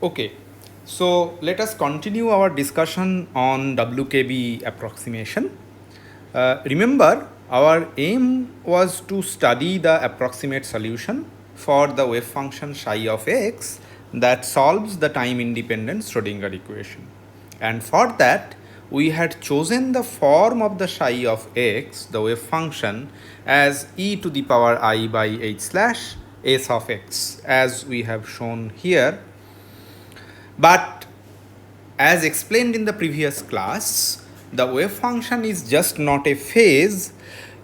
Okay, so let us continue our discussion on WKB approximation. Remember, our aim was to study the approximate solution for the wave function psi of x that solves the time independent Schrodinger equation. And for that, we had chosen the form of the psi of x, the wave function, as e to the power I by h slash s of x, as we have shown here. But as explained in the previous class, the wave function is just not a phase,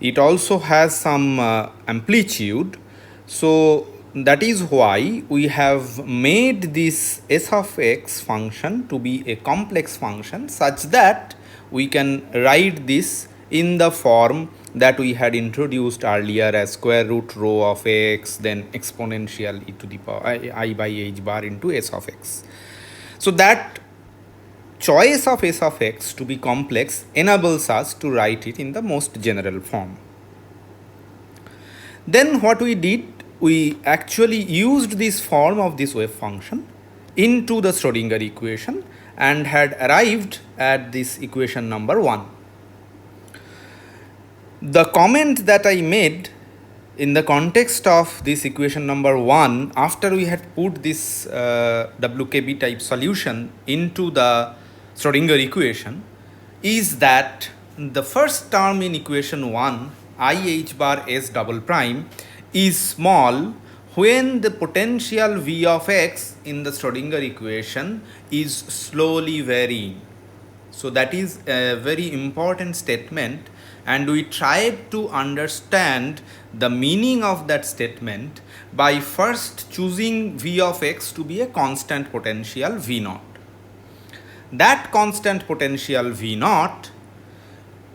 it also has some amplitude. So that is why we have made this s of x function to be a complex function such that we can write this in the form that we had introduced earlier as square root rho of x, then exponential e to the power I by h bar into s of x. So that choice of s of x to be complex enables us to write it in the most general form. Then what we did, we actually used this form of this wave function into the Schrodinger equation and had arrived at this equation number 1. The comment that I made in the context of this equation number 1, after we had put this WKB type solution into the Schrodinger equation, is that the first term in equation 1, I h bar s double prime, is small when the potential v of x in the Schrodinger equation is slowly varying. So that is a very important statement, and we tried to understand the meaning of that statement by first choosing v of x to be a constant potential v naught. That constant potential v naught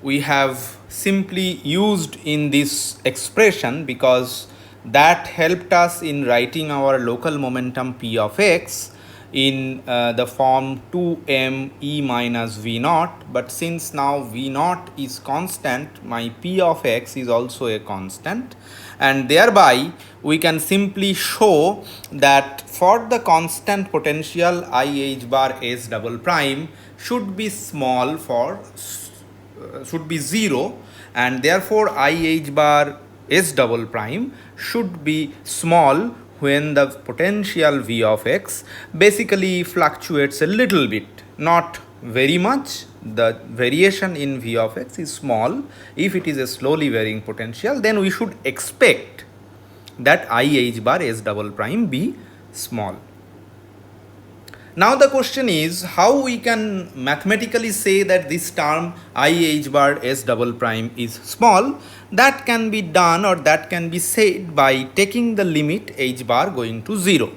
we have simply used in this expression because that helped us in writing our local momentum p of x in the form 2m e minus v naught. But since now v naught is constant, my p of x is also a constant, and thereby we can simply show that for the constant potential I h bar s double prime should be small for should be 0, and therefore I h bar s double prime should be small when the potential v of x basically fluctuates a little bit, not very much. The variation in v of x is small. If it is a slowly varying potential, then we should expect that I h bar s double prime be small. Now the question is how we can mathematically say that this term I h bar s double prime is small. That can be done, or that can be said by taking the limit h bar going to 0.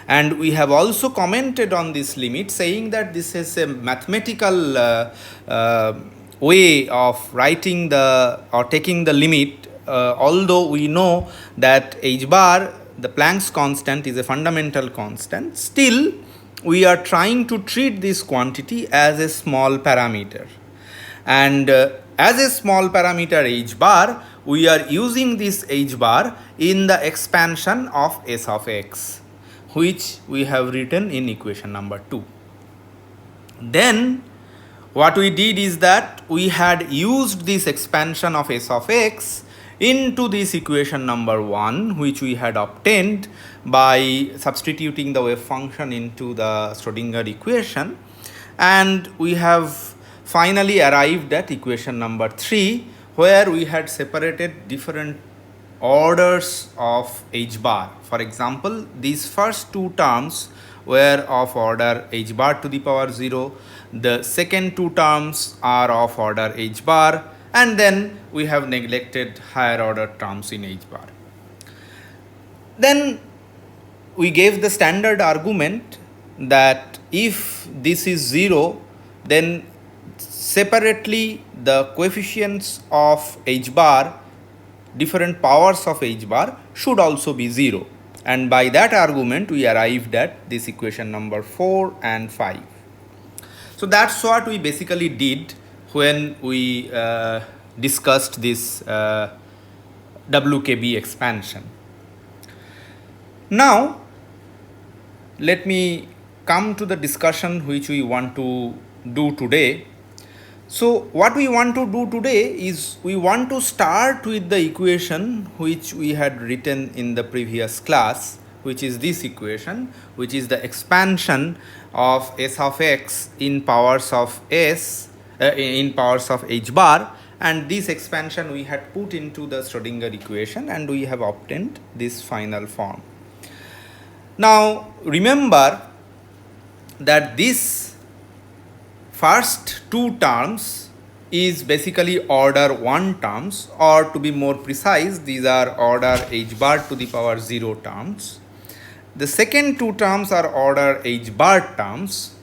And we have also commented on this limit, saying that this is a mathematical way of writing the or taking the limit, although we know that h bar, the Planck's constant, is a fundamental constant. Still, we are trying to treat this quantity as a small parameter, and as a small parameter h bar, we are using this h bar in the expansion of s of x, which we have written in equation number 2. Then what we did is that we had used this expansion of s of x into this equation number 1, which we had obtained by substituting the wave function into the Schrodinger equation, and we have finally arrived at equation number 3, where we had separated different orders of h bar. For example, these first two terms were of order h bar to the power 0, the second two terms are of order h bar, and then we have neglected higher order terms in h bar. Then we gave the standard argument that if this is 0, then separately the coefficients of h bar, different powers of h bar, should also be 0. And by that argument we arrived at this equation number 4 and 5. So that's what we basically did when we discussed this WKB expansion. Now let me come to the discussion which we want to do today. So what we want to do today is we want to start with the equation which we had written in the previous class, which is this equation, which is the expansion of s of x in powers of in powers of h bar, and this expansion we had put into the Schrodinger equation and we have obtained this final form. Now remember that this first two terms is basically order 1 terms, or to be more precise, these are order h bar to the power 0 terms. The second two terms are order h bar terms,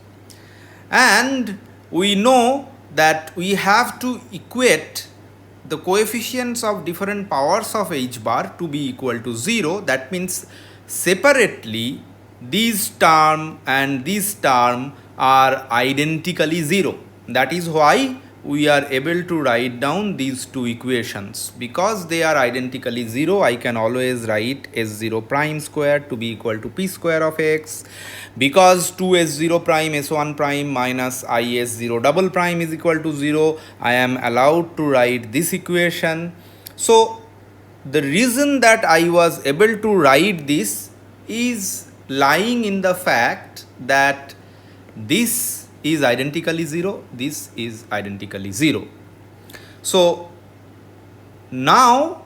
and we know that we have to equate the coefficients of different powers of h bar to be equal to 0. That means separately this term and this term are identically 0. That is why we are able to write down these two equations. Because they are identically 0, I can always write s0 prime square to be equal to p square of x. Because 2s0 prime s1 prime minus is0 double prime is equal to 0, I am allowed to write this equation. So the reason that I was able to write this is lying in the fact that this is identically 0, this is identically 0. So now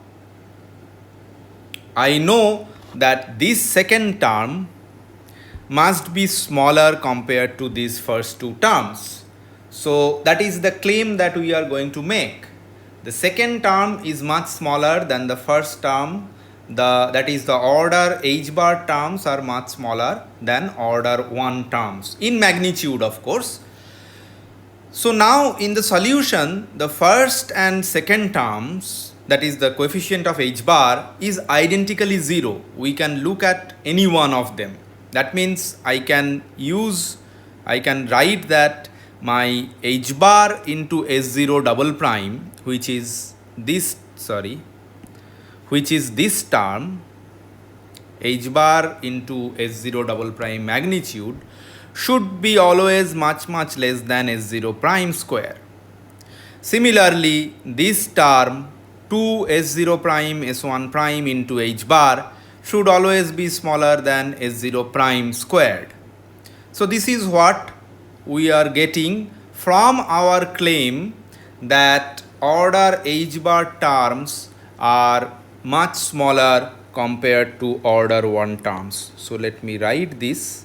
I know that this second term must be smaller compared to these first two terms. So that is the claim that we are going to make. The second term is much smaller than the first term. That is the order h bar terms are much smaller than order 1 terms in magnitude, of course. So now in the solution, the first and second terms, that is the coefficient of h bar, is identically 0. We can look at any one of them. That means I can write that my h bar into s0 double prime, which is this term, h bar into s0 double prime magnitude, should be always much less than s0 prime square. Similarly, this term 2s0 prime s1 prime into h bar should always be smaller than s0 prime squared. So this is what we are getting from our claim that order h bar terms are much smaller compared to order 1 terms. So let me write this.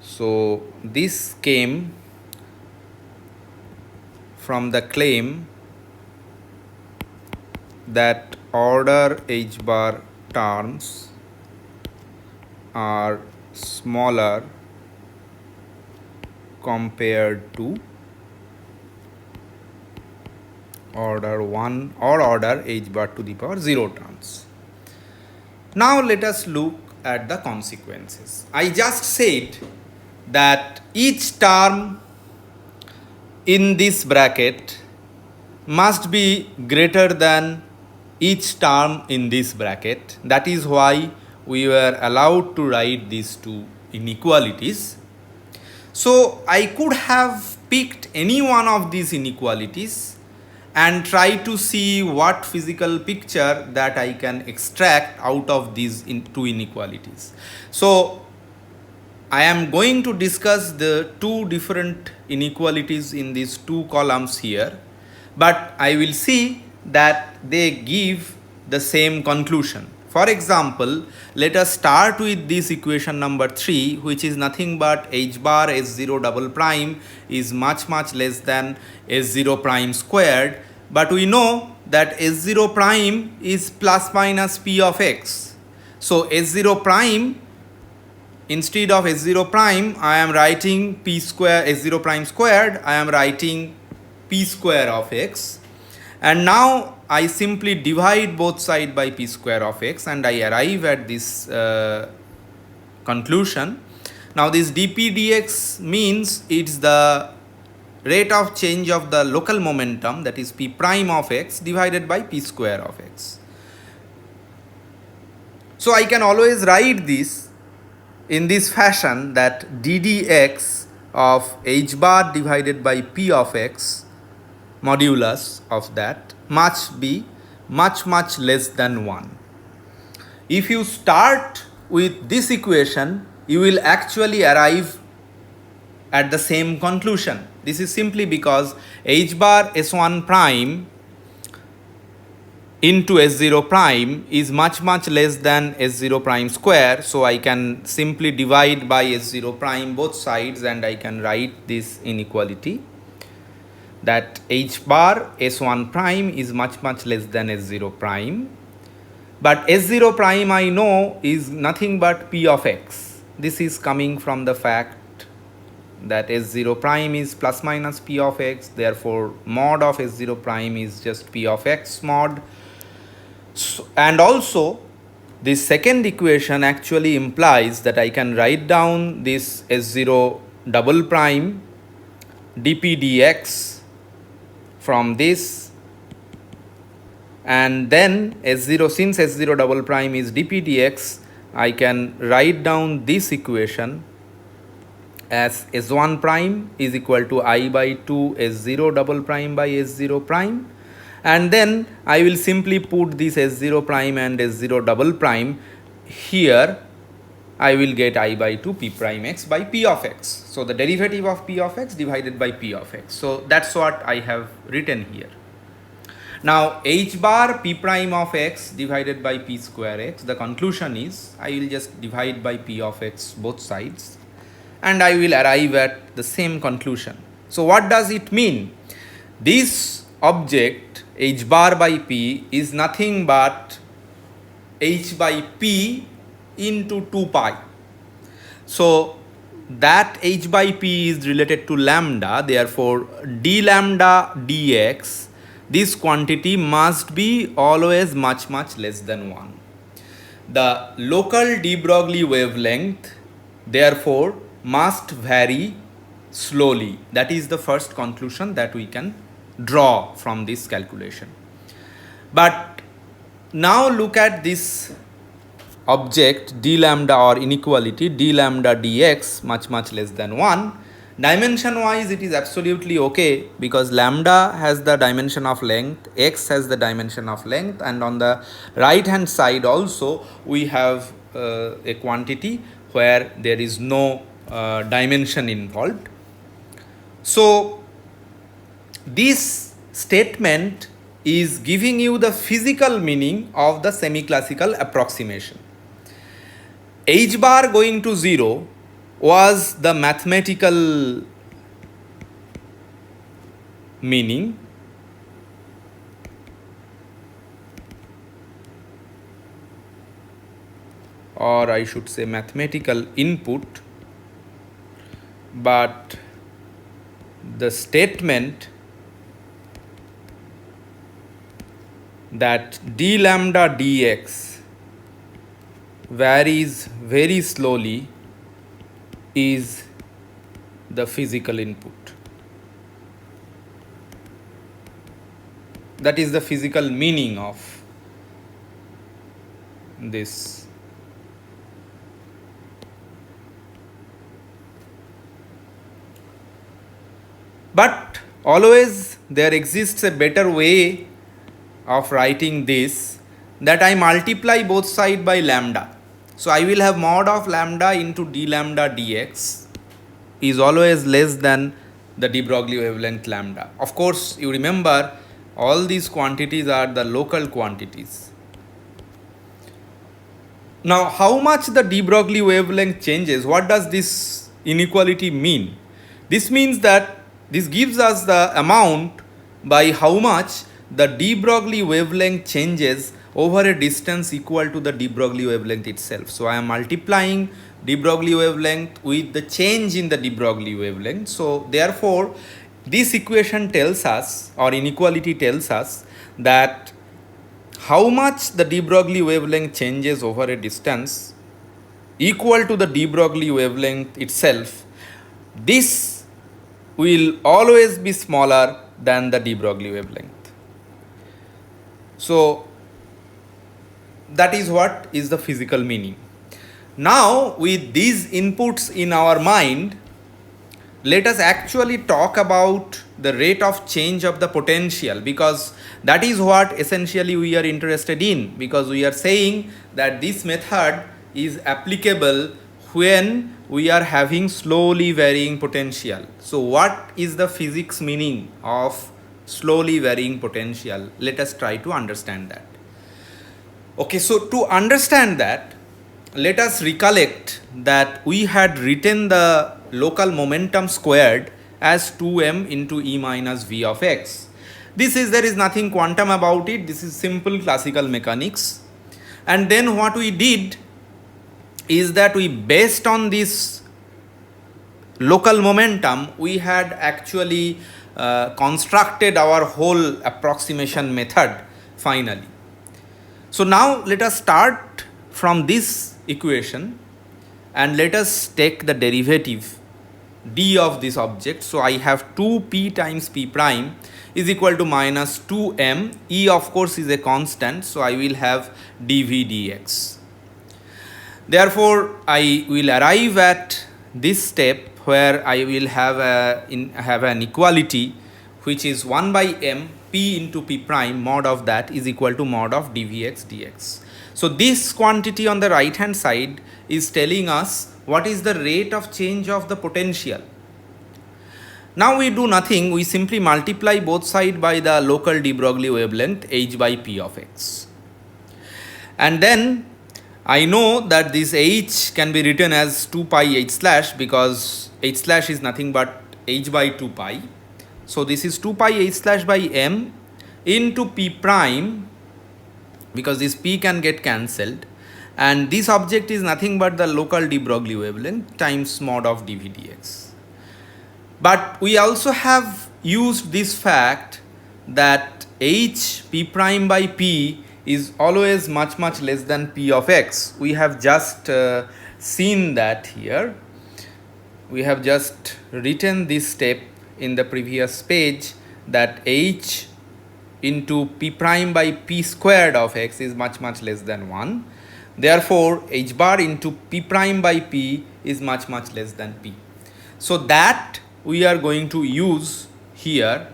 So this came from the claim that order h bar terms are smaller compared to order 1 or order h bar to the power 0 terms. Now let us look at the consequences. I just said that each term in this bracket must be greater than each term in this bracket. That is why we were allowed to write these two inequalities. So I could have picked any one of these inequalities and try to see what physical picture that I can extract out of these two inequalities. So I am going to discuss the two different inequalities in these two columns here, but I will see that they give the same conclusion. For example, let us start with this equation number 3, which is nothing but h bar s0 double prime is much less than s0 prime squared, but we know that s0 prime is plus minus p of x. So s0 prime, instead of s0 prime, I am writing p square, s0 prime squared, I am writing p square of x. And now I simply divide both sides by p square of x and I arrive at this conclusion. Now this dp dx means it's the rate of change of the local momentum, that is p prime of x divided by p square of x. So I can always write this in this fashion that ddx of h bar divided by p of x modulus of that must be much less than 1. If you start with this equation, you will actually arrive at the same conclusion. This is simply because h bar s1 prime into s0 prime is much less than s0 prime square. So I can simply divide by s0 prime both sides and I can write this inequality that h bar s1 prime is much less than s0 prime. But s0 prime I know is nothing but p of x. This is coming from the fact that s0 prime is plus minus p of x. Therefore, mod of s0 prime is just p of x mod. So, and also, this second equation actually implies that I can write down this s0 double prime dp dx from this, and then s0, since s0 double prime is dp dx, I can write down this equation as s1 prime is equal to I by 2 s0 double prime by s0 prime, and then I will simply put this s0 prime and s0 double prime here. I will get I by 2 p prime x by p of x. So the derivative of p of x divided by p of x. So that's what I have written here. Now h bar p prime of x divided by p square x, the conclusion is I will just divide by p of x both sides and I will arrive at the same conclusion. So what does it mean? This object h bar by p is nothing but h by p into 2 pi. So that h by p is related to lambda, therefore d lambda dx, this quantity must be always much less than 1. The local de Broglie wavelength therefore must vary slowly. That is the first conclusion that we can draw from this calculation. But now look at this object d lambda or inequality d lambda dx much less than 1. Dimension wise it is absolutely okay because lambda has the dimension of length, x has the dimension of length, and on the right hand side also we have a quantity where there is no dimension involved. So this statement is giving you the physical meaning of the semi-classical approximation. H bar going to 0 was the mathematical meaning, or I should say mathematical input, but the statement that d lambda dx varies very slowly is the physical input. That is the physical meaning of this. But always there exists a better way of writing this, that I multiply both sides by lambda. So I will have mod of lambda into d lambda dx is always less than the de Broglie wavelength lambda. Of course, you remember all these quantities are the local quantities. Now, how much the de Broglie wavelength changes? What does this inequality mean? This means that this gives us the amount by how much the de Broglie wavelength changes over a distance equal to the de Broglie wavelength itself. So I am multiplying de Broglie wavelength with the change in the de Broglie wavelength. So therefore, this equation tells us, or inequality tells us, that how much the de Broglie wavelength changes over a distance equal to the de Broglie wavelength itself, this will always be smaller than the de Broglie wavelength. So that is what is the physical meaning. Now, with these inputs in our mind, let us actually talk about the rate of change of the potential, because that is what essentially we are interested in, because we are saying that this method is applicable when we are having slowly varying potential. So what is the physics meaning of slowly varying potential? Let us try to understand that. Okay, so to understand that, let us recollect that we had written the local momentum squared as 2m into e minus v of x. There is nothing quantum about it. This is simple classical mechanics. And then what we did is that we, based on this local momentum, we had actually constructed our whole approximation method finally. So now let us start from this equation and let us take the derivative d of this object. So I have 2p times p prime is equal to minus 2m. E of course is a constant, so I will have dv dx. Therefore, I will arrive at this step where I will have an equality which is 1 by m p into p prime mod of that is equal to mod of dvx dx. So this quantity on the right hand side is telling us what is the rate of change of the potential. Now we do nothing, we simply multiply both sides by the local de Broglie wavelength h by p of x. And then I know that this h can be written as 2 pi h slash, because h slash is nothing but h by 2 pi. So this is 2 pi h slash by m into p prime, because this p can get cancelled, and this object is nothing but the local de Broglie wavelength times mod of dv dx. But we also have used this fact that h p prime by p is always much less than p of x. We have just seen that here. We have just written this step in the previous page, that h into p prime by p squared of x is much less than 1. Therefore, h bar into p prime by p is much less than p. So that we are going to use here.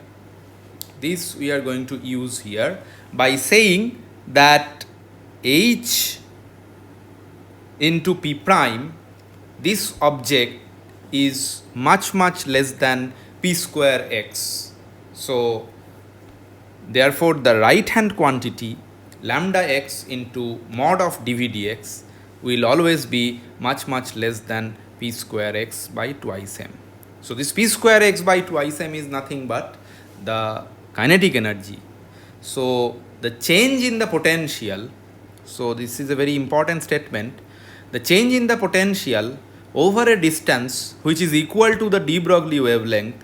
This we are going to use here by saying that h into p prime, this object is much less than p square x. So therefore the right hand quantity lambda x into mod of dv dx will always be much less than p square x by twice m. So this p square x by twice m is nothing but the kinetic energy. So the change in the potential, so this is a very important statement, the change in the potential over a distance which is equal to the de Broglie wavelength,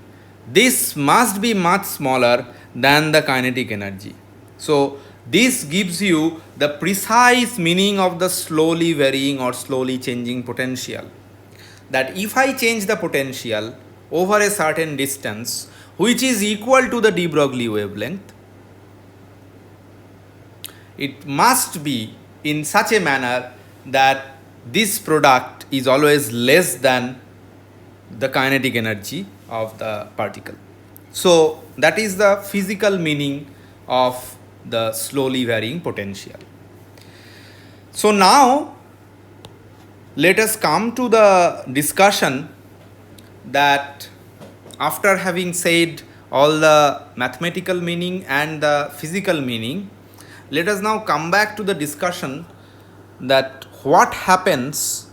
this must be much smaller than the kinetic energy. So this gives you the precise meaning of the slowly varying or slowly changing potential. That if I change the potential over a certain distance which is equal to the de Broglie wavelength, it must be in such a manner that this product is always less than the kinetic energy of the particle. So that is the physical meaning of the slowly varying potential. So now let us come to the discussion that after having said all the mathematical meaning and the physical meaning, let us now come back to the discussion that what happens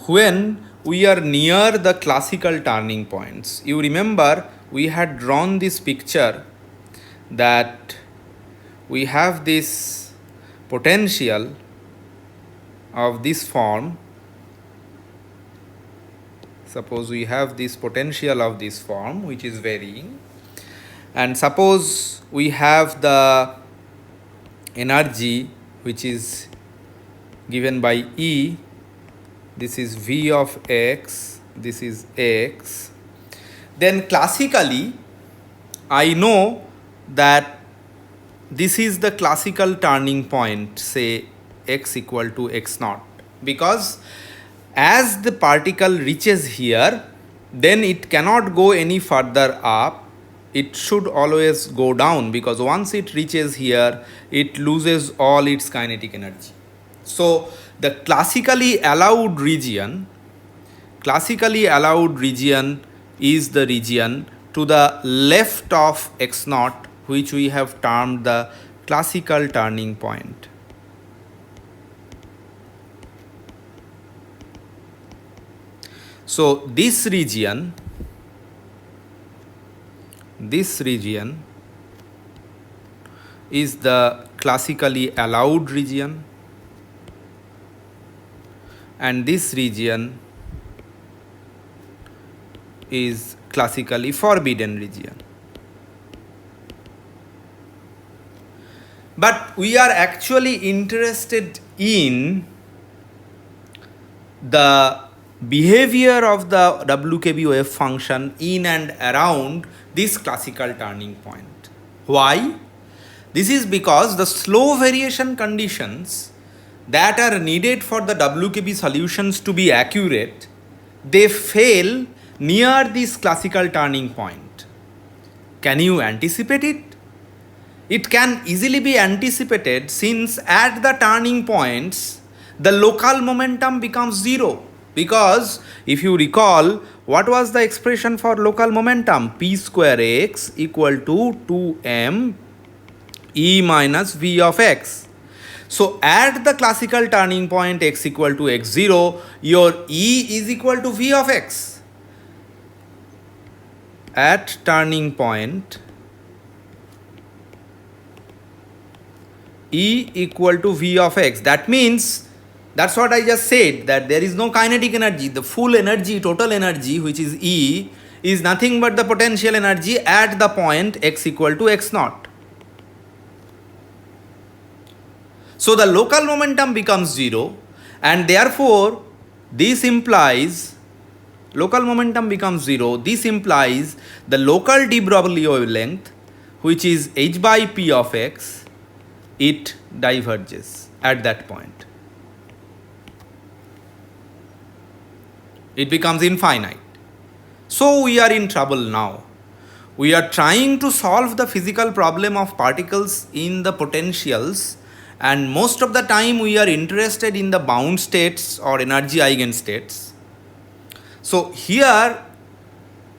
when we are near the classical turning points. You remember we had drawn this picture that we have this potential of this form. Suppose we have this potential of this form which is varying, and suppose we have the energy which is given by E. This is V of x, this is x. Then classically I know that this is the classical turning point, say x equal to x naught, because as the particle reaches here, then it cannot go any further up. It should always go down, because once it reaches here, it loses all its kinetic energy. So the classically allowed region is the region to the left of x naught, which we have termed the classical turning point. So this region is the classically allowed region, and this region is classically forbidden region. But we are actually interested in the behavior of the WKB wave function in and around this classical turning point. Why? This is because the slow variation conditions that are needed for the WKB solutions to be accurate, they fail near this classical turning point. Can you anticipate it? It can easily be anticipated, since at the turning points the local momentum becomes zero. Because if you recall, what was the expression for local momentum? P square x equal to 2m e minus v of x. So at the classical turning point x equal to x0, your e is equal to v of x. At turning point E equal to V of x. That means, that's what I just said, that there is no kinetic energy. The full energy, total energy, which is E, is nothing but the potential energy at the point x equal to x naught. So the local momentum becomes zero, and therefore this implies local momentum becomes zero. This implies the local de Broglie wavelength, which is h by p of x, it diverges at that point. It becomes infinite. So we are in trouble now. We are trying to solve the physical problem of particles in the potentials, and most of the time we are interested in the bound states or energy eigenstates. So here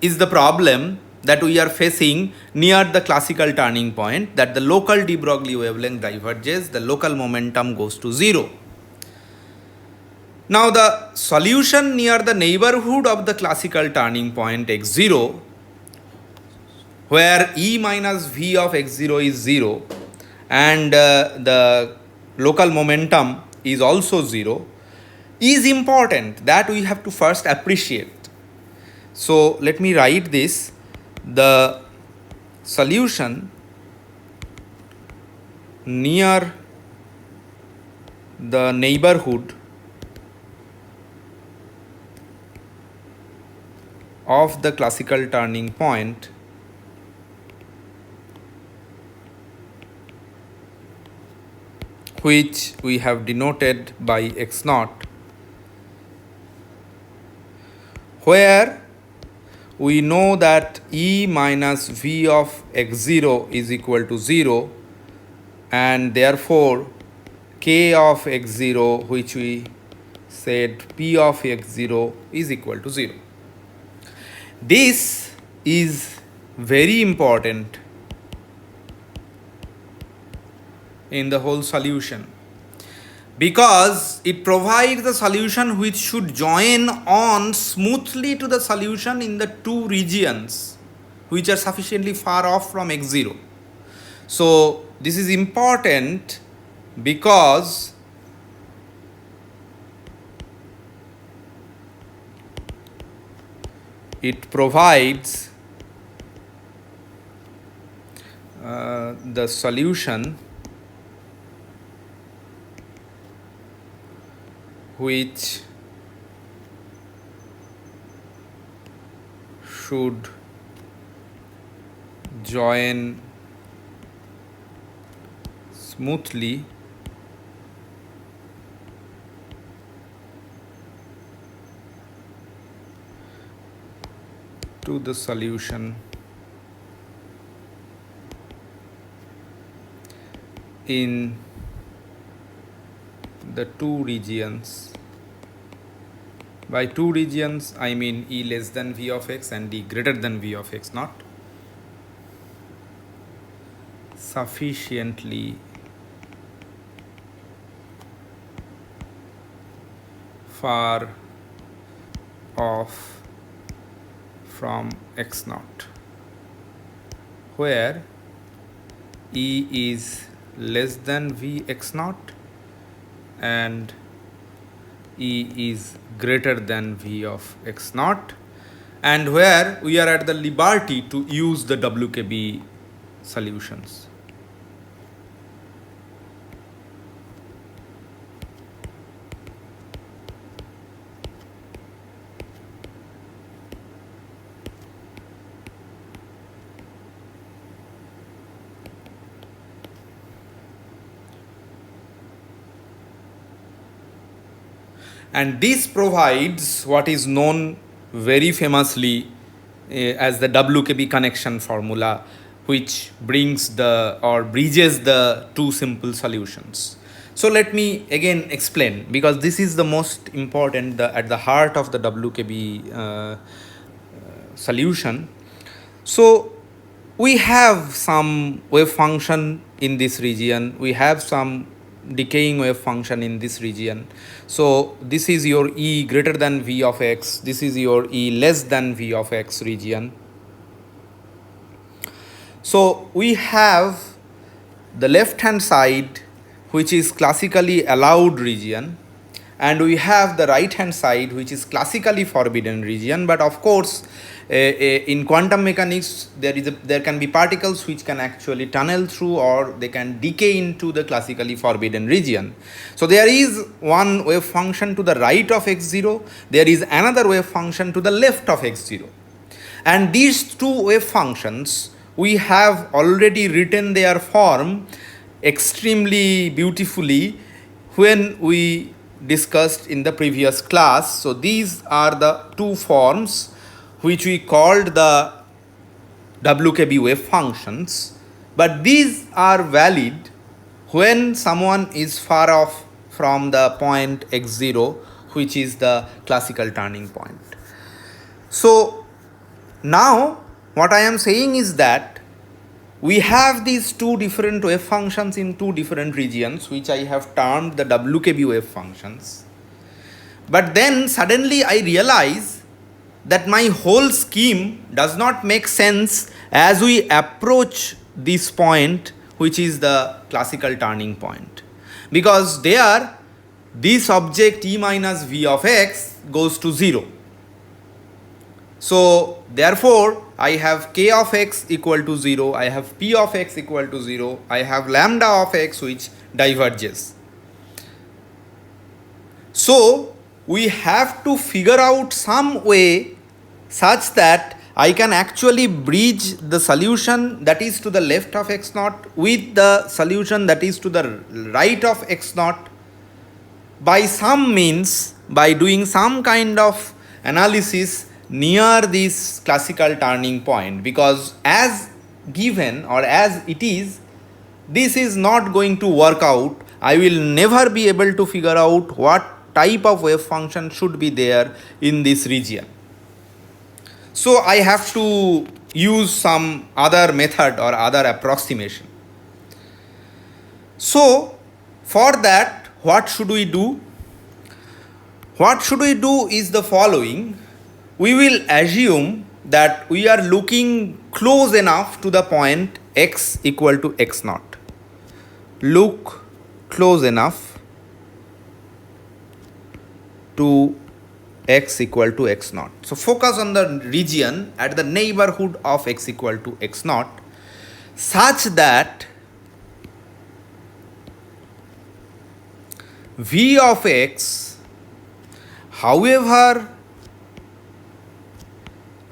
is the problem that we are facing near the classical turning point, that the local de Broglie wavelength diverges, the local momentum goes to zero. Now the solution near the neighborhood of the classical turning point x0, where E minus V of x0 is 0 and the local momentum is also 0, is important, that we have to first appreciate. So let me write this. The solution near the neighborhood of the classical turning point which we have denoted by x naught, where we know that E minus V of x0 is equal to 0, and therefore K of x0, which we said P of x0, is equal to 0. This is very important in the whole solution, because it provides the solution which should join on smoothly to the solution in the two regions which are sufficiently far off from x0. So this is important because it provides the solution which should join smoothly to the solution in the two regions. By two regions, I mean E less than V of x and D greater than V of x naught, sufficiently far off from x naught, where E is less than V x naught and E is greater than V of x naught, and where we are at the liberty to use the WKB solutions. And this provides what is known very famously as the WKB connection formula, which brings the or bridges the two simple solutions. So let me again explain, because this is the most important, at the heart of the WKB solution. So we have some wave function in this region, we have some decaying wave function in this region. So this is your E greater than V of x, this is your E less than V of x region. So we have the left hand side, which is classically allowed region, and we have the right hand side, which is classically forbidden region. But of course, in quantum mechanics, there can be particles which can actually tunnel through, or they can decay into the classically forbidden region. So there is one wave function to the right of x0, there is another wave function to the left of x0, and these two wave functions, we have already written their form extremely beautifully when we discussed in the previous class. So these are the two forms which we called the WKB wave functions, but these are valid when someone is far off from the point x0, which is the classical turning point. So now what I am saying is that we have these two different wave functions in two different regions, which I have termed the WKB wave functions. But then suddenly I realize that my whole scheme does not make sense as we approach this point, which is the classical turning point. Because there, this object E minus V of x goes to 0. So therefore, I have k of x equal to 0, I have p of x equal to 0, I have lambda of x which diverges. So we have to figure out some way such that I can actually bridge the solution that is to the left of x naught with the solution that is to the right of x naught by some means, by doing some kind of analysis near this classical turning point, because as given or as it is, this is not going to work out. I will never be able to figure out what type of wave function should be there in this region. So I have to use some other method or other approximation. So for that, what should we do? What should we do is the following. We will assume that we are looking close enough to the point x equal to x naught. Look close enough to x equal to x naught. So focus on the region at the neighborhood of x equal to x naught such that V of x, however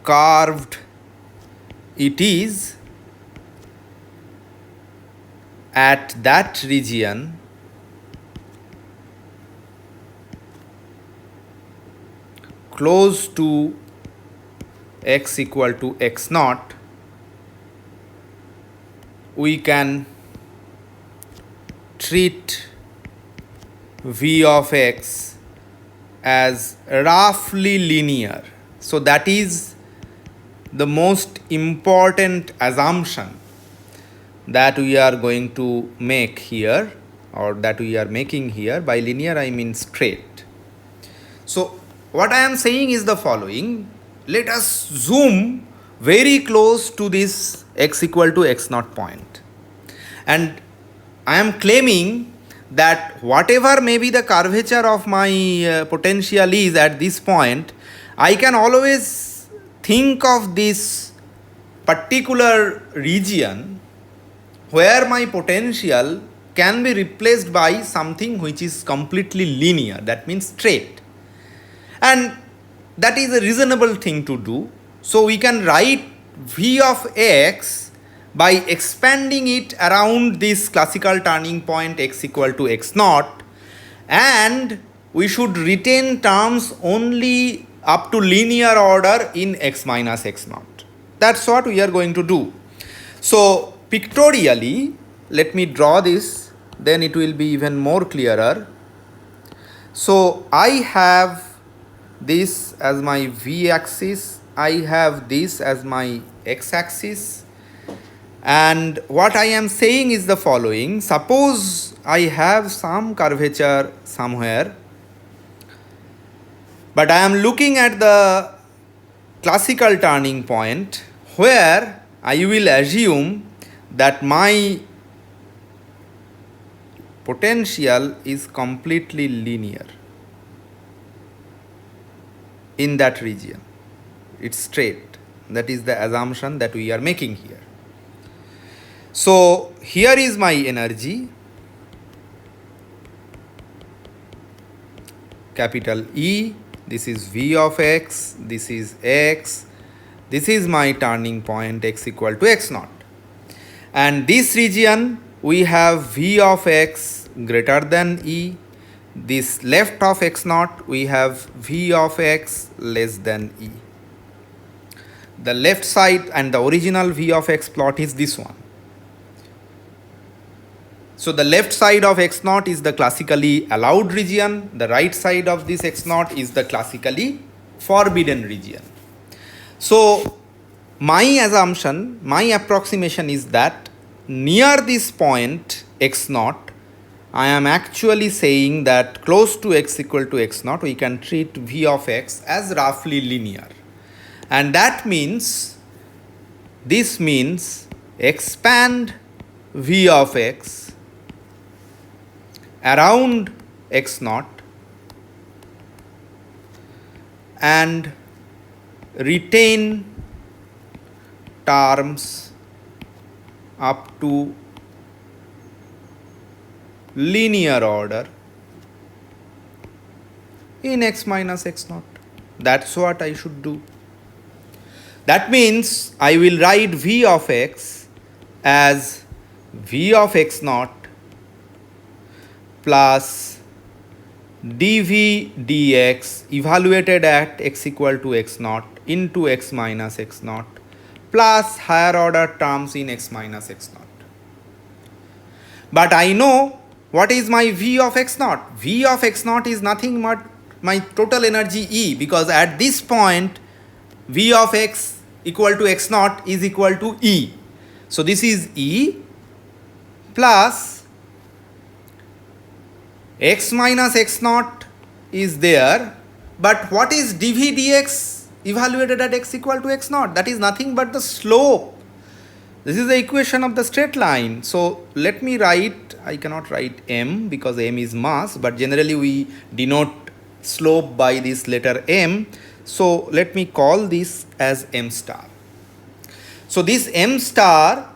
carved it is at that region, close to x equal to x naught, we can treat v of x as roughly linear. So that is the most important assumption that we are going to make here, or that we are making here. By linear I mean straight. So what I am saying is the following. Let us zoom very close to this x equal to x naught point, and I am claiming that whatever may be the curvature of my potential is at this point, I can always think of this particular region where my potential can be replaced by something which is completely linear, that means straight. And that is a reasonable thing to do. So we can write v of x by expanding it around this classical turning point x equal to x naught, and we should retain terms only up to linear order in x minus x naught. That's what we are going to do. So pictorially, let me draw this, then it will be even more clearer. So I have this as my v axis, I have this as my x axis, and what I am saying is the following. Suppose I have some curvature somewhere, but I am looking at the classical turning point where I will assume that my potential is completely linear in that region. It's straight. That is the assumption that we are making here. So here is my energy, capital E, this is v of x, this is x, this is my turning point x equal to x naught. And this region we have v of x greater than E, this left of x naught we have v of x less than E. The left side and the original v of x plot is this one. So the left side of x naught is the classically allowed region, the right side of this x naught is the classically forbidden region. So my assumption, my approximation is that near this point x naught, I am actually saying that close to x equal to x naught, we can treat v of x as roughly linear. And that means, this means expand v of x around x naught and retain terms up to linear order in x minus x naught. That's what I should do. That means I will write v of x as v of x naught plus dv dx evaluated at x equal to x naught into x minus x naught plus higher order terms in x minus x naught. But I know what is my v of x naught. V of x naught is nothing but my total energy E, because at this point v of x equal to x naught is equal to E. So this is E plus x minus x naught is there, but what is dv dx evaluated at x equal to x naught? That is nothing but the slope. This is the equation of the straight line. So let me write, I cannot write m because m is mass, but generally we denote slope by this letter m. So let me call this as m star. So this m star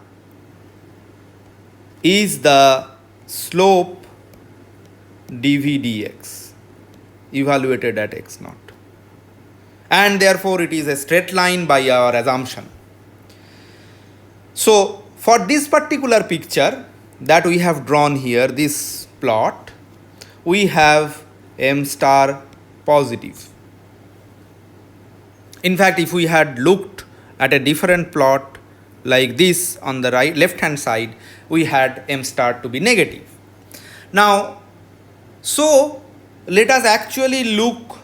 is the slope dv dx evaluated at x naught, and therefore it is a straight line by our assumption. So for this particular picture that we have drawn here, this plot, we have m star positive. In fact, if we had looked at a different plot like this on the left hand side, we had m star to be negative. Now, so let us actually look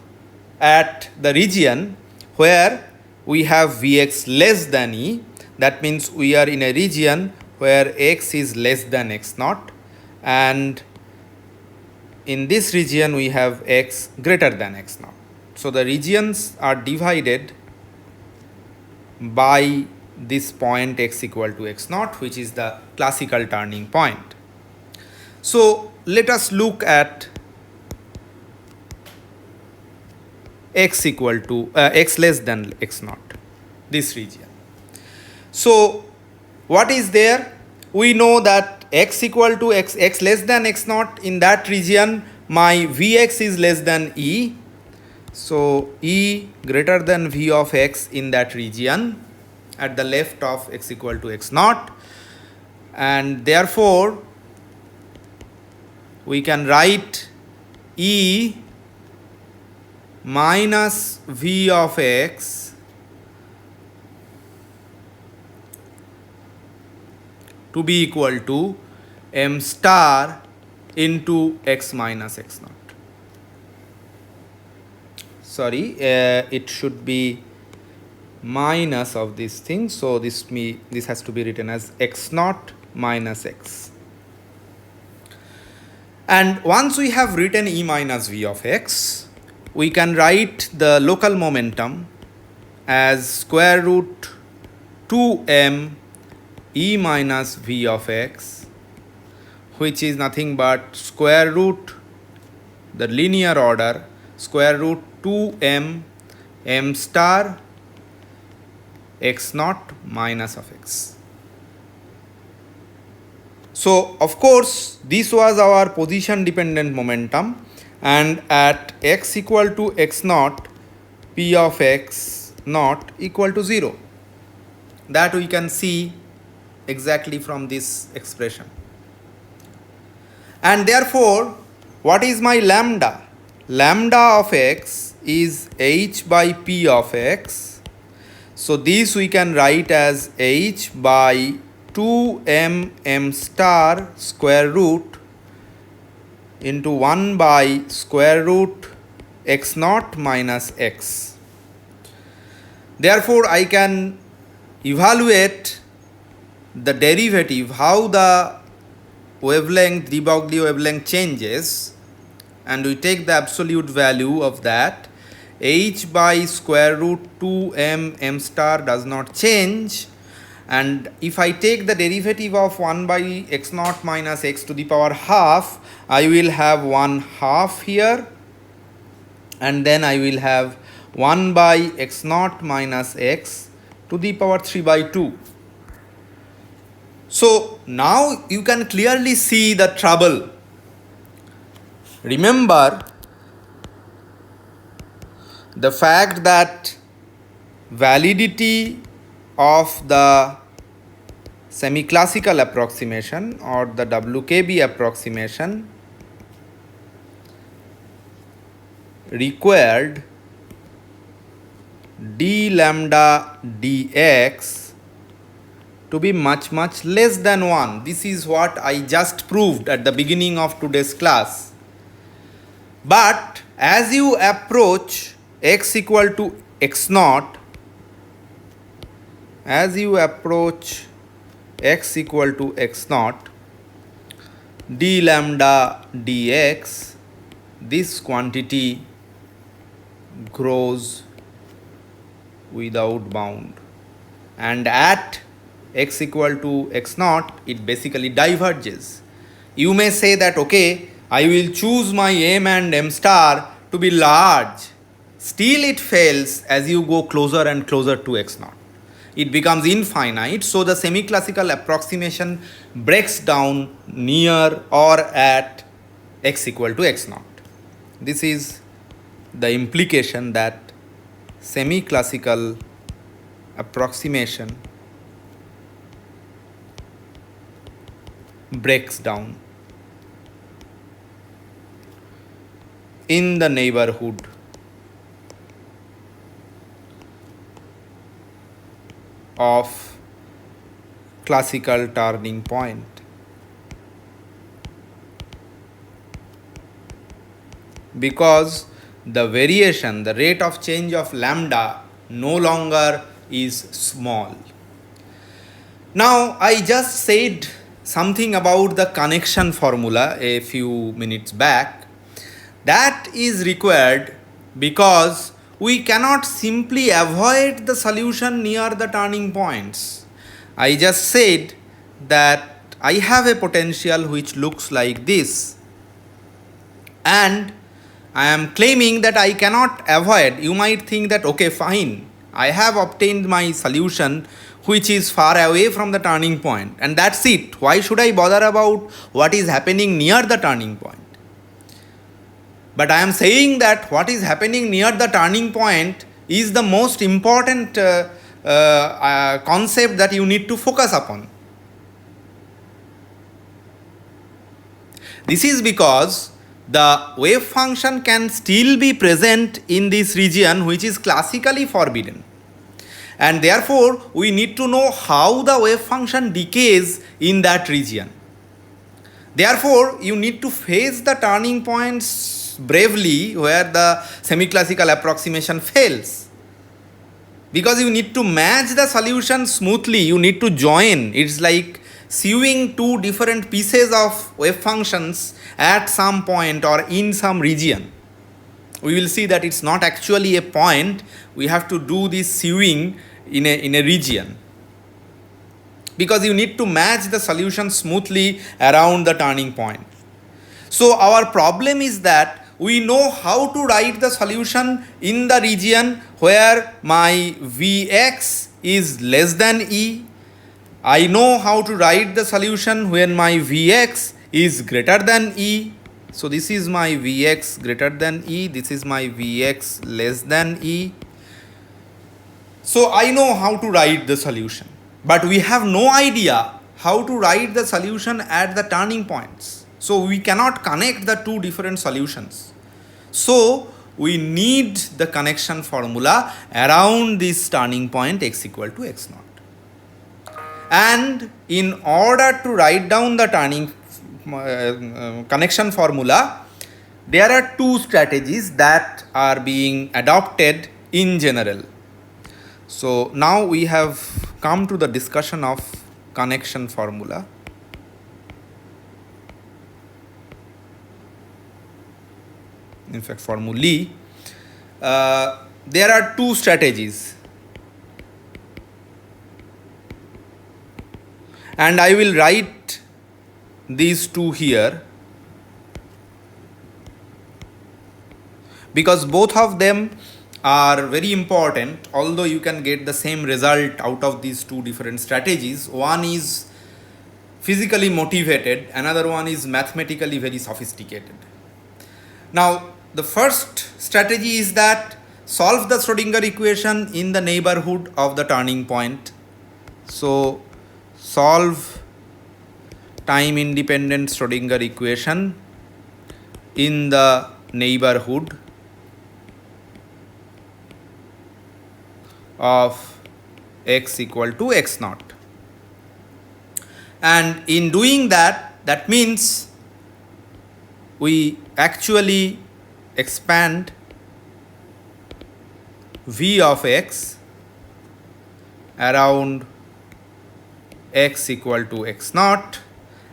at the region where we have Vx less than E. That means we are in a region where x is less than x naught, and in this region we have x greater than x naught. So the regions are divided by this point x equal to x naught, which is the classical turning point. So let us look at x equal to x less than x naught, this region. So what is there? We know that x equal to x less than x naught, in that region my Vx is less than E. So E greater than V of x in that region at the left of x equal to x naught, and therefore we can write E minus V of x to be equal to m star into x minus x naught. Sorry, it should be minus of this thing, so this has to be written as x naught minus x. And once we have written E minus V of x, we can write the local momentum as square root 2m E minus V of x, which is nothing but square root, the linear order, square root 2m m star x naught minus of x. So of course this was our position dependent momentum, and at x equal to x naught, p of x naught equal to 0. That we can see exactly from this expression. And therefore, what is my lambda? Lambda of x is h by p of x. So this we can write as h by 2m m star square root into 1 by square root x naught minus x. Therefore, I can evaluate the derivative, how the wavelength, de Broglie wavelength changes, and we take the absolute value of that. H by square root 2m m star does not change, and if I take the derivative of 1 by x naught minus x to the power half, I will have 1 half here, and then I will have 1 by x naught minus x to the power 3 by 2. So now you can clearly see the trouble. Remember the fact that validity of the semi-classical approximation or the WKB approximation required d lambda dx to be much less than 1. This is what I just proved at the beginning of today's class. But as you approach x equal to x naught, as you approach x equal to x naught, d lambda dx, this quantity grows without bound, and at x equal to x naught it basically diverges. You may say that okay, I will choose my m and m star to be large. Still it fails as you go closer and closer to x naught. It becomes infinite, so the semi-classical approximation breaks down near or at x equal to x naught. This is the implication that semi-classical approximation breaks down in the neighborhood of classical turning point. Because the variation, the rate of change of lambda no longer is small. Now, I just said something about the connection formula a few minutes back. That is required because we cannot simply avoid the solution near the turning points. I just said that I have a potential which looks like this, and I am claiming that I cannot avoid. You might think that, okay, fine, I have obtained my solution which is far away from the turning point, and that's it. Why should I bother about what is happening near the turning point? But I am saying that what is happening near the turning point is the most important concept that you need to focus upon. This is because the wave function can still be present in this region which is classically forbidden. And therefore, we need to know how the wave function decays in that region. Therefore, you need to face the turning points bravely where the semi-classical approximation fails. Because you need to match the solution smoothly, you need to join. It's like sewing two different pieces of wave functions at some point or in some region. We will see that it's not actually a point. We have to do this sewing in a region. Because you need to match the solution smoothly around the turning point. So our problem is that we know how to write the solution in the region where my Vx is less than E. I know how to write the solution when my Vx is greater than E. So this is my Vx greater than E, this is my Vx less than E. So I know how to write the solution, but we have no idea how to write the solution at the turning points. So we cannot connect the two different solutions. So we need the connection formula around this turning point x equal to x naught. And in order to write down the turning connection formula, there are two strategies that are being adopted in general. So now we have come to the discussion of connection formula. In fact, formulae. There are two strategies. And I will write these two here because both of them are very important, although you can get the same result out of these two different strategies. One is physically motivated, another one is mathematically very sophisticated. Now, the first strategy is that solve the Schrodinger equation in the neighborhood of the turning point. So, solve time independent Schrodinger equation in the neighborhood of x equal to x naught. And in doing that, that means we actually expand v of x around x equal to x naught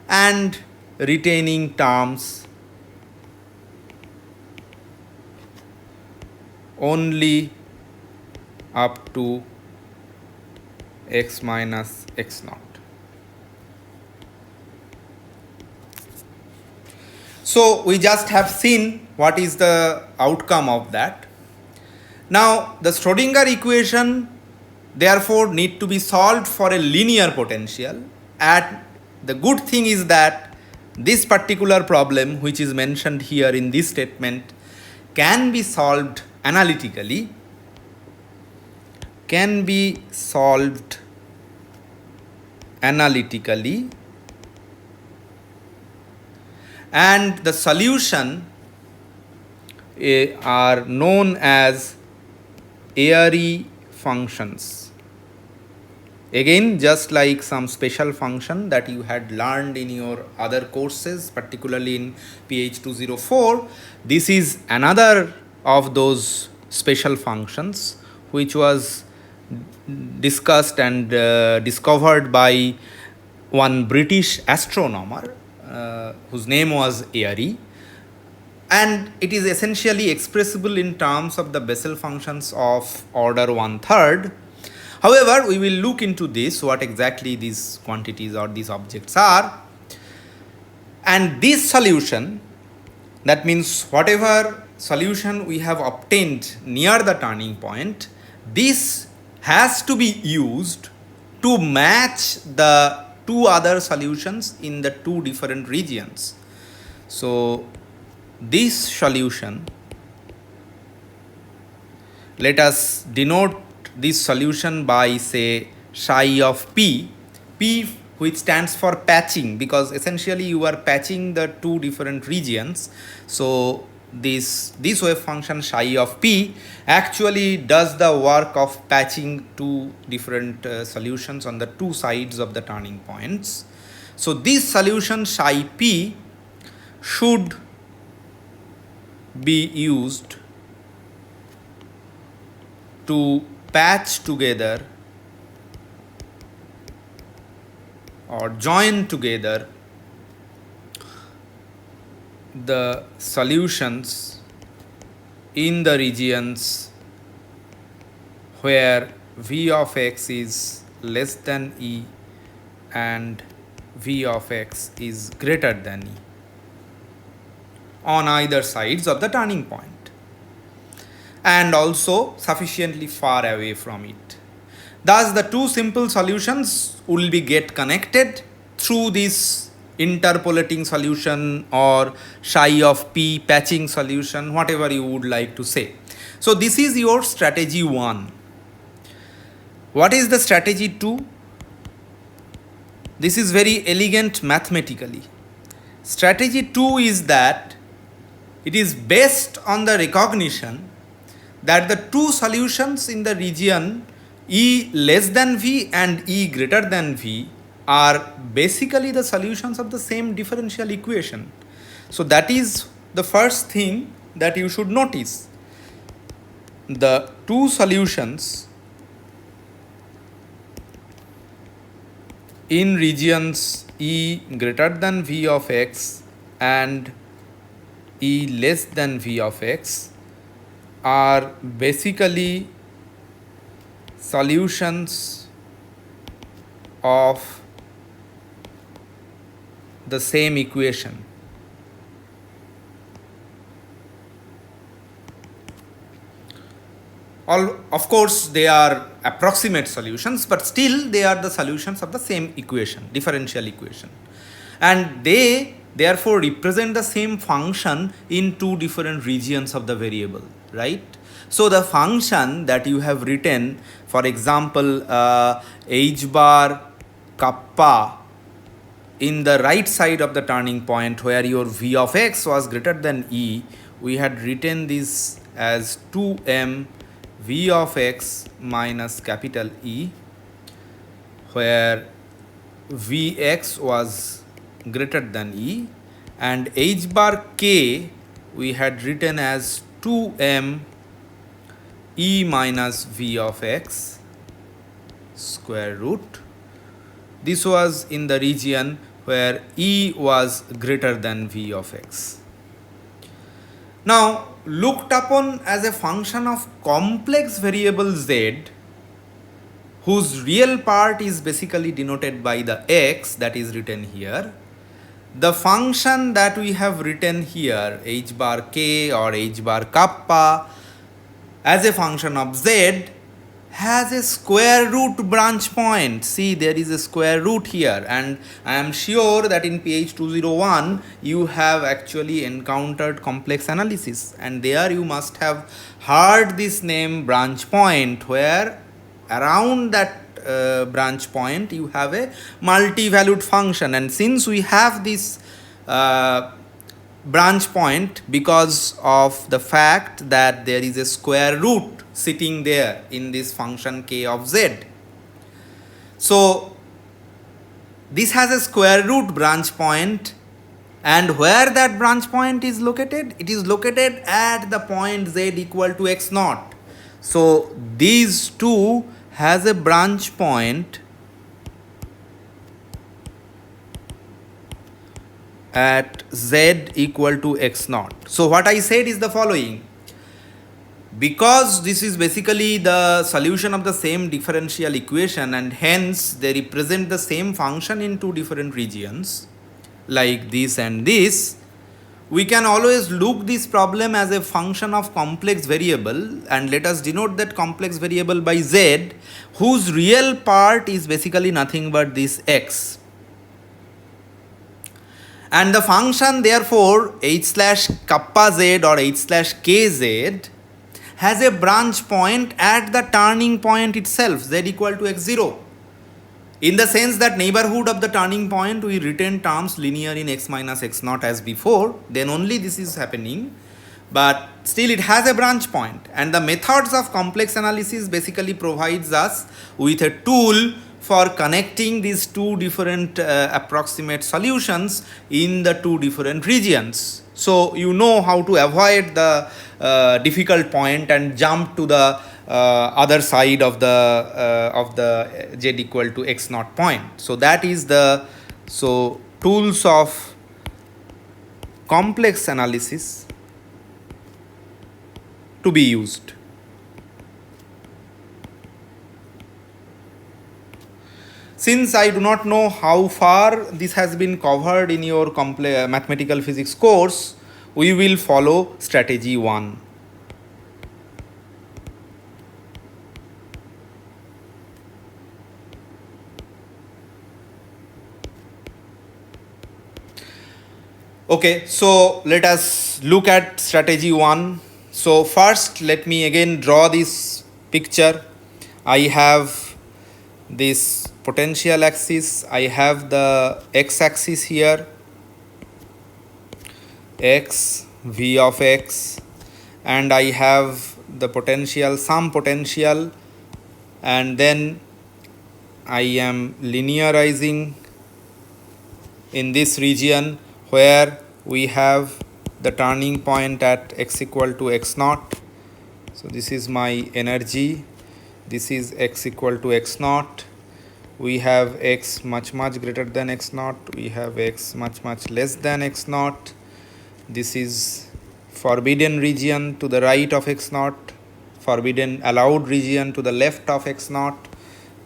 and retaining terms only up to x minus x naught. So we just have seen what is the outcome of that. Now the Schrodinger equation therefore need to be solved for a linear potential, and the good thing is that this particular problem which is mentioned here in this statement can be solved analytically, and the solution are known as Airy functions. Again, just like some special function that you had learned in your other courses, particularly in PH 204, this is another of those special functions which was discussed and discovered by one British astronomer whose name was Airy, and it is essentially expressible in terms of the Bessel functions of order 1/3. However, we will look into this, what exactly these quantities or these objects are. And this solution, that means whatever solution we have obtained near the turning point, this has to be used to match the two other solutions in the two different regions. So this solution, let us denote this solution by say psi of p, which stands for patching, because essentially you are patching the two different regions. So this wave function psi of p actually does the work of patching two different solutions on the two sides of the turning points. So this solution psi p should be used to patch together or join together the solutions in the regions where v of x is less than e and v of x is greater than e on either sides of the turning point, and also sufficiently far away from it. Thus, the two simple solutions will be get connected through this interpolating solution or psi of p patching solution, whatever you would like to say. So this is your strategy 1. What is the strategy 2? This is very elegant mathematically. Strategy 2 is that it is based on the recognition that the two solutions in the region E less than V and E greater than V are basically the solutions of the same differential equation. So that is the first thing that you should notice. The two solutions in regions E greater than V of x and E less than V of x are basically solutions of the same equation. Of course, they are approximate solutions, but still they are the solutions of the same equation, differential equation. And they therefore represent the same function in two different regions of the variable, right? So the function that you have written, for example, h bar kappa in the right side of the turning point where your v of x was greater than e, we had written this as 2m v of x minus capital E, where vx was greater than E, and h bar k we had written as 2m E minus v of x square root. This was in the region where E was greater than v of x. Now, looked upon as a function of complex variable z, whose real part is basically denoted by the x that is written here, the function that we have written here, h bar k or h bar kappa, as a function of z, has a square root branch point. See, there is a square root here, and I am sure that in PH 201 you have actually encountered complex analysis, and there you must have heard this name branch point, where around that branch point you have a multi-valued function. And since we have this branch point because of the fact that there is a square root sitting there in this function k of z. So this has a square root branch point, and where that branch point is located? It is located at the point z equal to x naught. So these two has a branch point at z equal to x naught. So what I said is the following. Because this is basically the solution of the same differential equation, and hence they represent the same function in two different regions like this and this, we can always look this problem as a function of complex variable, and let us denote that complex variable by z, whose real part is basically nothing but this x. And the function therefore h slash kappa z or h slash kz has a branch point at the turning point itself, z equal to x0. In the sense that neighborhood of the turning point, we retain terms linear in x minus x naught as before, then only this is happening. But still it has a branch point, and the methods of complex analysis basically provides us with a tool for connecting these two different approximate solutions in the two different regions. So you know how to avoid the difficult point and jump to the other side of the z equal to x naught point. So that is the tools of complex analysis to be used. Since I do not know how far this has been covered in your mathematical physics course, we will follow strategy 1. Okay, so let us look at strategy 1. So first, let me again draw this picture. I have this potential axis, I have the x-axis here, x, v of x, and I have the potential, some potential, and then I am linearizing in this region where we have the turning point at x equal to x naught. So this is my energy, this is x equal to x naught. We have x much greater than x naught, we have x much less than x naught. This is forbidden region to the right of x naught, forbidden allowed region to the left of x naught,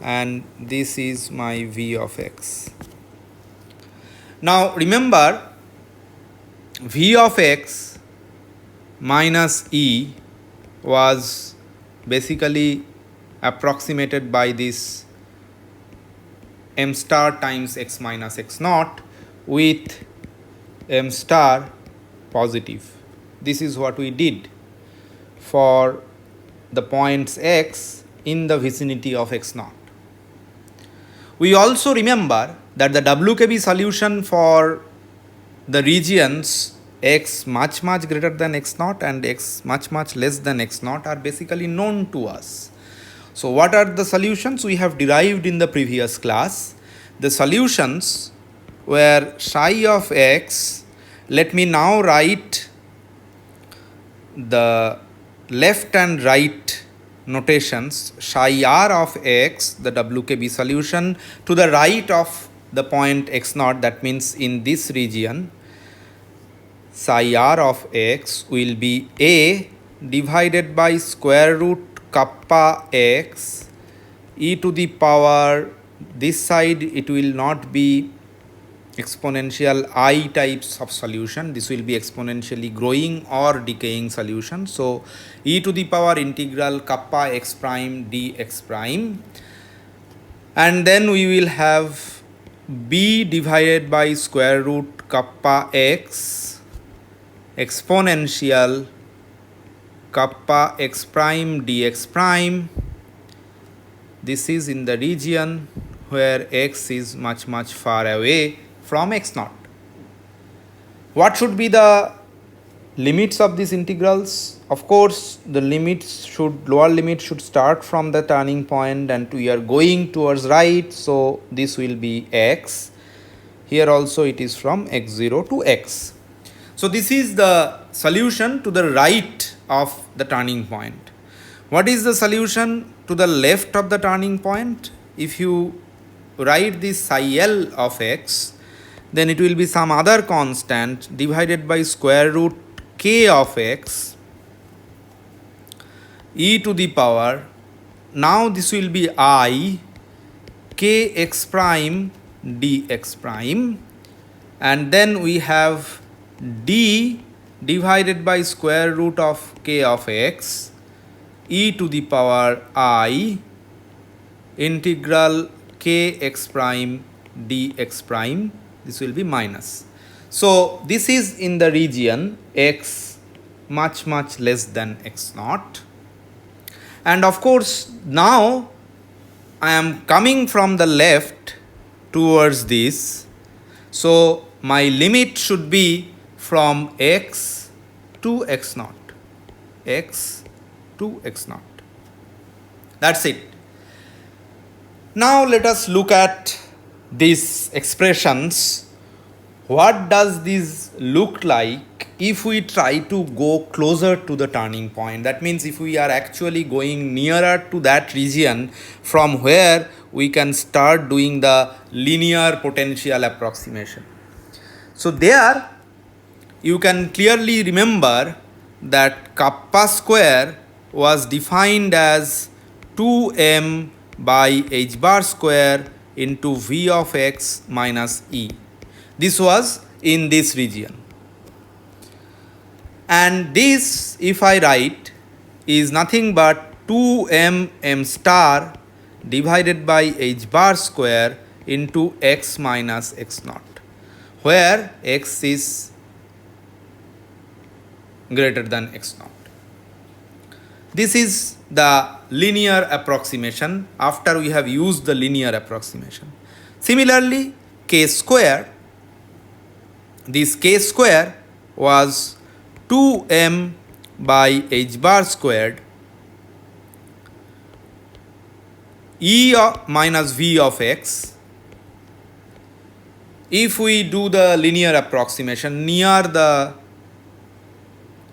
and this is my v of x. Now remember, v of x minus e was basically approximated by this m star times x minus x naught with m star positive. This is what we did for the points x in the vicinity of x naught. We also remember that the WKB solution for the regions x much greater than x naught and x much less than x naught are basically known to us. So what are the solutions we have derived in the previous class? The solutions were psi of x. Let me now write the left and right notations. Psi r of x, the WKB solution, to the right of the point x naught, that means in this region, psi r of x will be a divided by square root kappa x e to the power, this side it will not be exponential I types of solution, this will be exponentially growing or decaying solution. So e to the power integral kappa x prime dx prime, and then we will have b divided by square root kappa x exponential kappa x prime dx prime. This is in the region where x is much far away from x naught. What should be the limits of these integrals. Of course, the lower limit should start from the turning point, and we are going towards right, so this will be x. Here also it is from x0 to x. So this is the solution to the right of the turning point. What is the solution to the left of the turning point? If you write this psi L of x, then it will be some other constant divided by square root k of x e to the power. Now this will be I k x prime dx prime, and then we have d divided by square root of k of x e to the power I integral k x prime dx prime. This will be minus. So this is in the region x much less than x naught. And of course, now I am coming from the left towards this. So my limit should be from x to x naught. X to x naught. That's it. Now let us look at these expressions. What does this look like if we try to go closer to the turning point? That means if we are actually going nearer to that region from where we can start doing the linear potential approximation. So there you can clearly remember that kappa square was defined as 2m by h bar square into v of x minus e. This was in this region. And this, if I write, is nothing but 2m m star divided by h bar square into x minus x naught, where x is greater than x naught. This is the linear approximation after we have used the linear approximation. Similarly, k square, this k square was 2m by h bar squared e minus v of x. If we do the linear approximation near the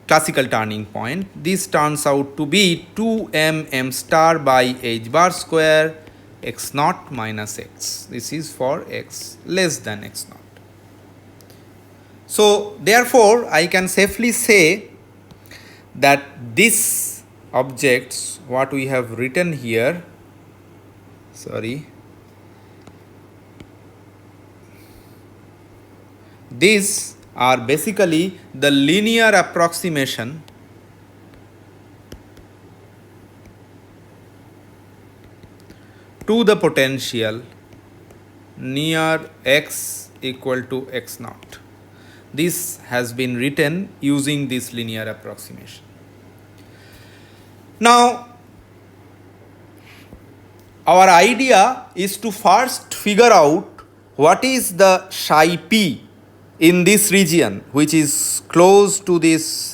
classical turning point, this turns out to be 2m m star by h bar square x naught minus x. This is for x less than x naught. So therefore, I can safely say that these objects, what we have written here, these are basically the linear approximation to the potential near x equal to x naught. This has been written using this linear approximation. Now, our idea is to first figure out what is the psi p in this region which is close to this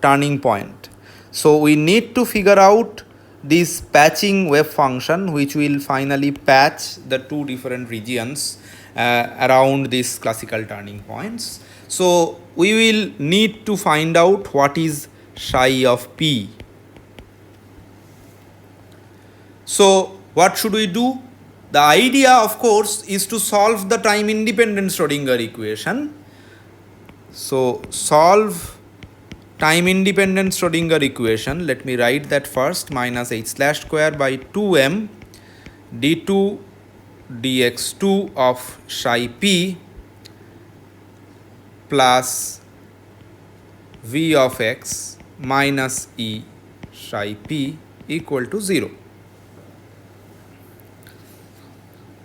turning point. So we need to figure out this patching wave function which will finally patch the two different regions around these classical turning points. So we will need to find out what is psi of p. So what should we do? The idea, of course, is to solve the time independent Schrodinger equation. So solve time independent Schrodinger equation. Let me write that first. Minus h slash square by 2m d2 dx2 of psi p plus v of x minus e psi p equal to 0.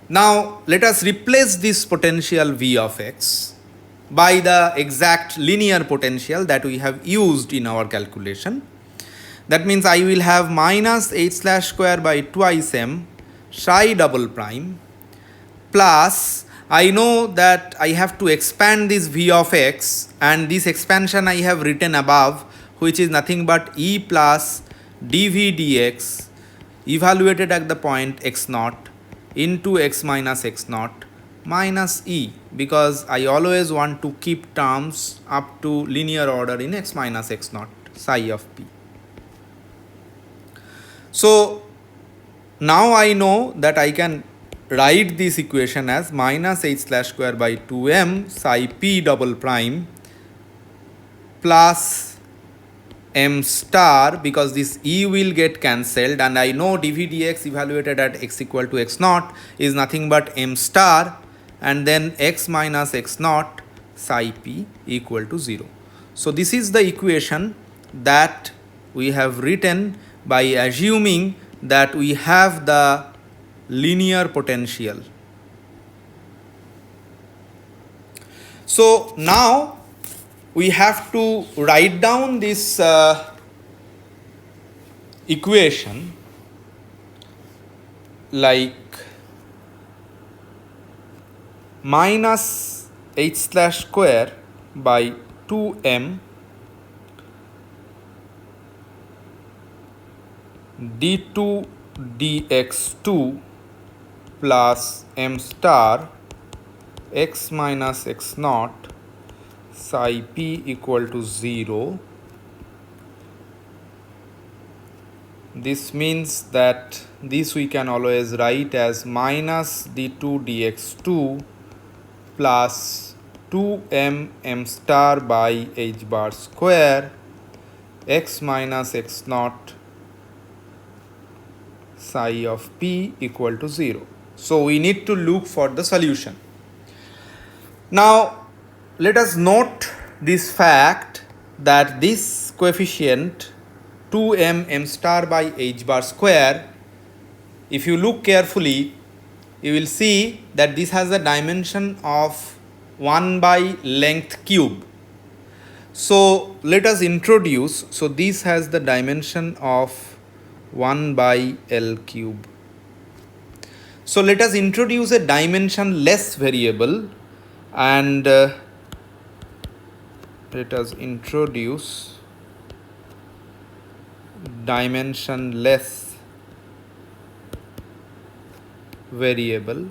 Now let us replace this potential v of x by the exact linear potential that we have used in our calculation. That means I will have minus h slash square by twice m psi double prime plus I know that I have to expand this v of x, and this expansion I have written above, which is nothing but e plus dv dx evaluated at the point x naught into x minus x naught minus e, because I always want to keep terms up to linear order in x minus x naught psi of p. So now I know that I can write this equation as minus h slash square by 2m psi p double prime plus m star, because this e will get cancelled, and I know dv dx evaluated at x equal to x naught is nothing but m star, and then x minus x naught psi p equal to 0. So this is the equation that we have written by assuming that we have the linear potential. So now we have to write down this equation like minus h slash square by 2m d2 dx2 plus m star x minus x naught psi p equal to 0. This means that this we can always write as minus d2 dx2 plus 2m m star by h bar square x minus x naught psi of p equal to 0. So we need to look for the solution. Now let us note this fact that this coefficient 2m m star by h bar square, if you look carefully, you will see that this has a dimension of 1 by length cube. So let us introduce, so this has the dimension of 1 by L cube. So let us introduce a dimensionless variable, and let us introduce dimensionless variable,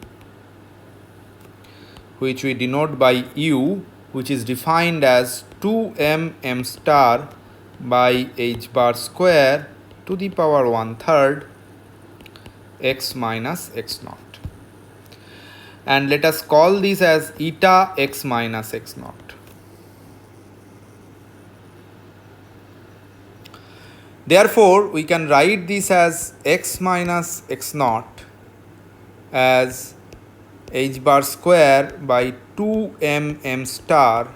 which we denote by u, which is defined as 2m m star by h bar square to the power 1/3 x minus x naught, and let us call this as eta x minus x naught. Therefore we can write this as x minus x naught as h bar square by 2m m star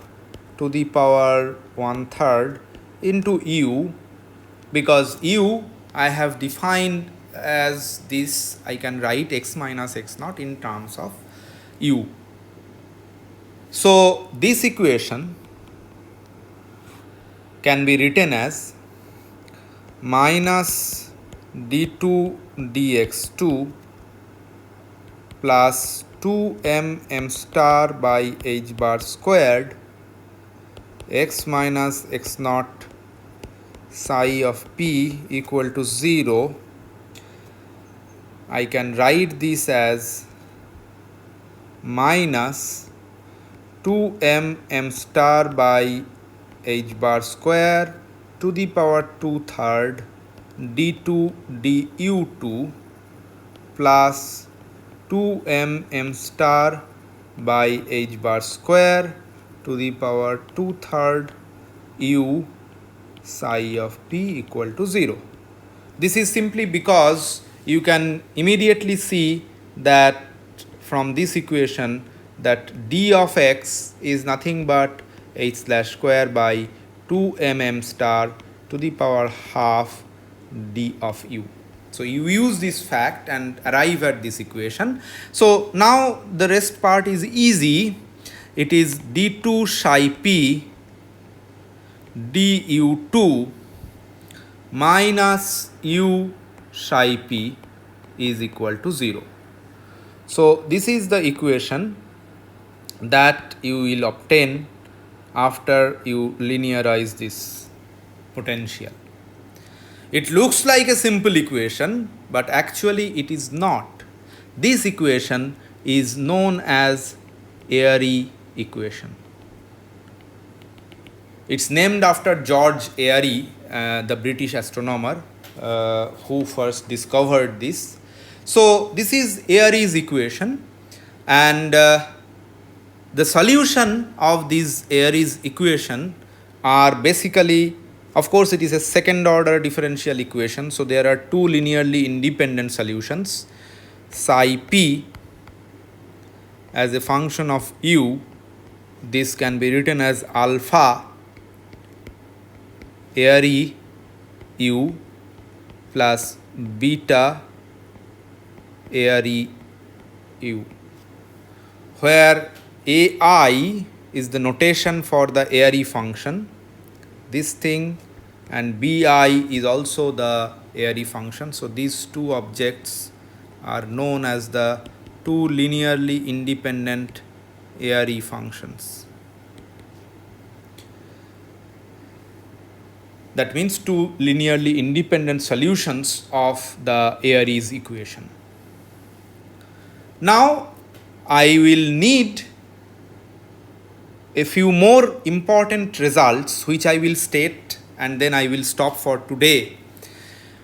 to the power 1/3 into u, because u I have defined as this, I can write x minus x naught in terms of u. So this equation can be written as minus d2 dx2 plus 2m m star by h bar squared x minus x naught psi of p equal to 0. I can write this as minus 2m m star by h bar square to the power 2/3 d2 du2 plus 2m m star by h bar square to the power 2/3 u psi of p equal to 0. This is simply because you can immediately see that from this equation that d of x is nothing but h slash square by 2m m star to the power half d of u. So you use this fact and arrive at this equation. So now the rest part is easy. It is d2 psi p du2 minus u psi p is equal to 0. So this is the equation that you will obtain after you linearize this potential. It looks like a simple equation, but actually it is not. This equation is known as Airy equation. It's named after George Airy, the British astronomer who first discovered this. So this is Airy's equation, and the solution of this Airy's equation are basically, of course, it is a second order differential equation. So there are two linearly independent solutions. Psi p as a function of u, this can be written as alpha Airy u plus beta Airy u, where ai is the notation for the Airy function, this thing, and bi is also the Airy function. So these two objects are known as the two linearly independent Airy functions. That means two linearly independent solutions of the Airy's equation. Now I will need a few more important results which I will state, and then I will stop for today.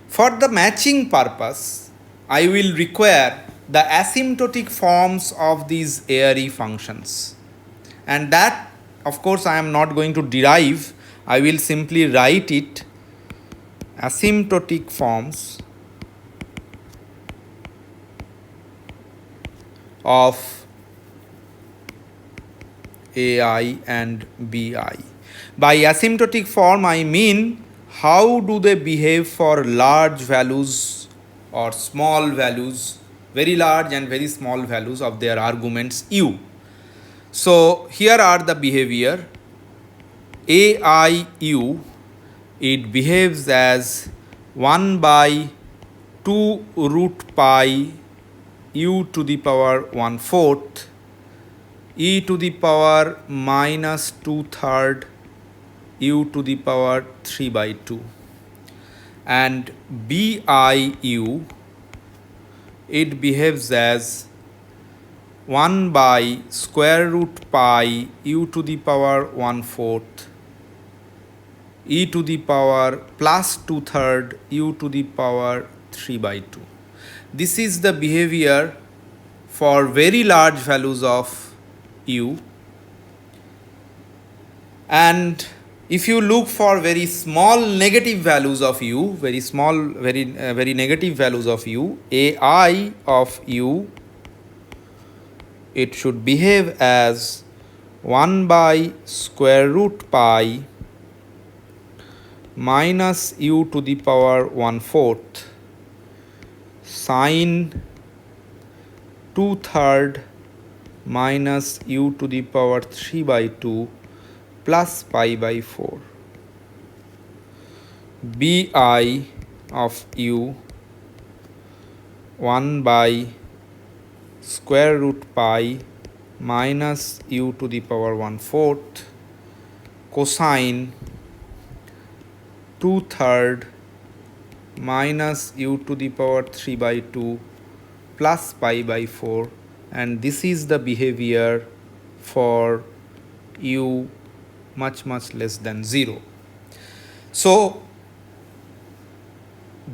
For the matching purpose, I will require the asymptotic forms of these Airy functions, and that, of course, I am not going to derive. I will simply write it asymptotic forms of ai and bi. By asymptotic form, I mean how do they behave for large values or small values, very large and very small values of their arguments u. So here are the behavior. aiu, it behaves as 1 by 2 root pi u to the power 1/4 e to the power minus 2/3 u to the power 3 by 2. And biu, it behaves as 1 by square root pi u to the power 1/4 e to the power plus 2/3 u to the power 3 by 2. This is the behavior for very large values of u. And if you look for very small negative values of u, very small, very negative values of u, ai of u, it should behave as 1 by square root pi minus u to the power 1/4 sine 2/3 minus u to the power 3 by 2 plus pi by 4. bi of u 1 by square root pi minus u to the power 1/4 cosine 2/3 minus u to the power 3 by 2 plus pi by 4, and this is the behavior for u much less than 0. So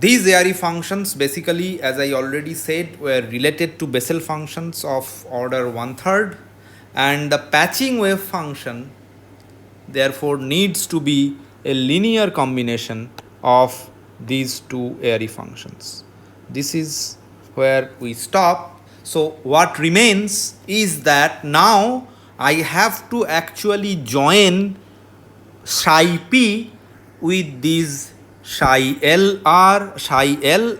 these Airy functions basically, as I already said, were related to Bessel functions of order 1/3, and the patching wave function therefore needs to be a linear combination of these two Airy functions. This is where we stop. So what remains is that now I have to actually join psi p with these psi L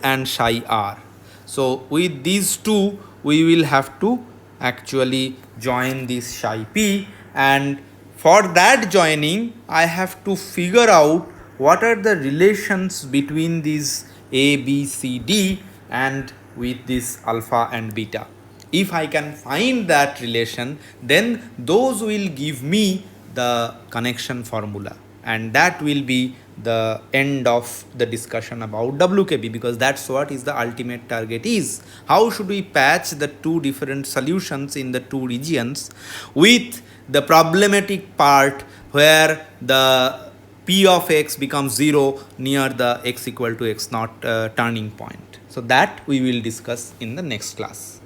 and psi r. So with these two we will have to actually join this psi p, and for that joining I have to figure out what are the relations between these a, b, c, d and with this alpha and beta. If I can find that relation, then those will give me the connection formula, and that will be the end of the discussion about WKB, because that's what is the ultimate target is. How should we patch the two different solutions in the two regions with the problematic part where the p of x becomes 0 near the x equal to x naught turning point. So that we will discuss in the next class.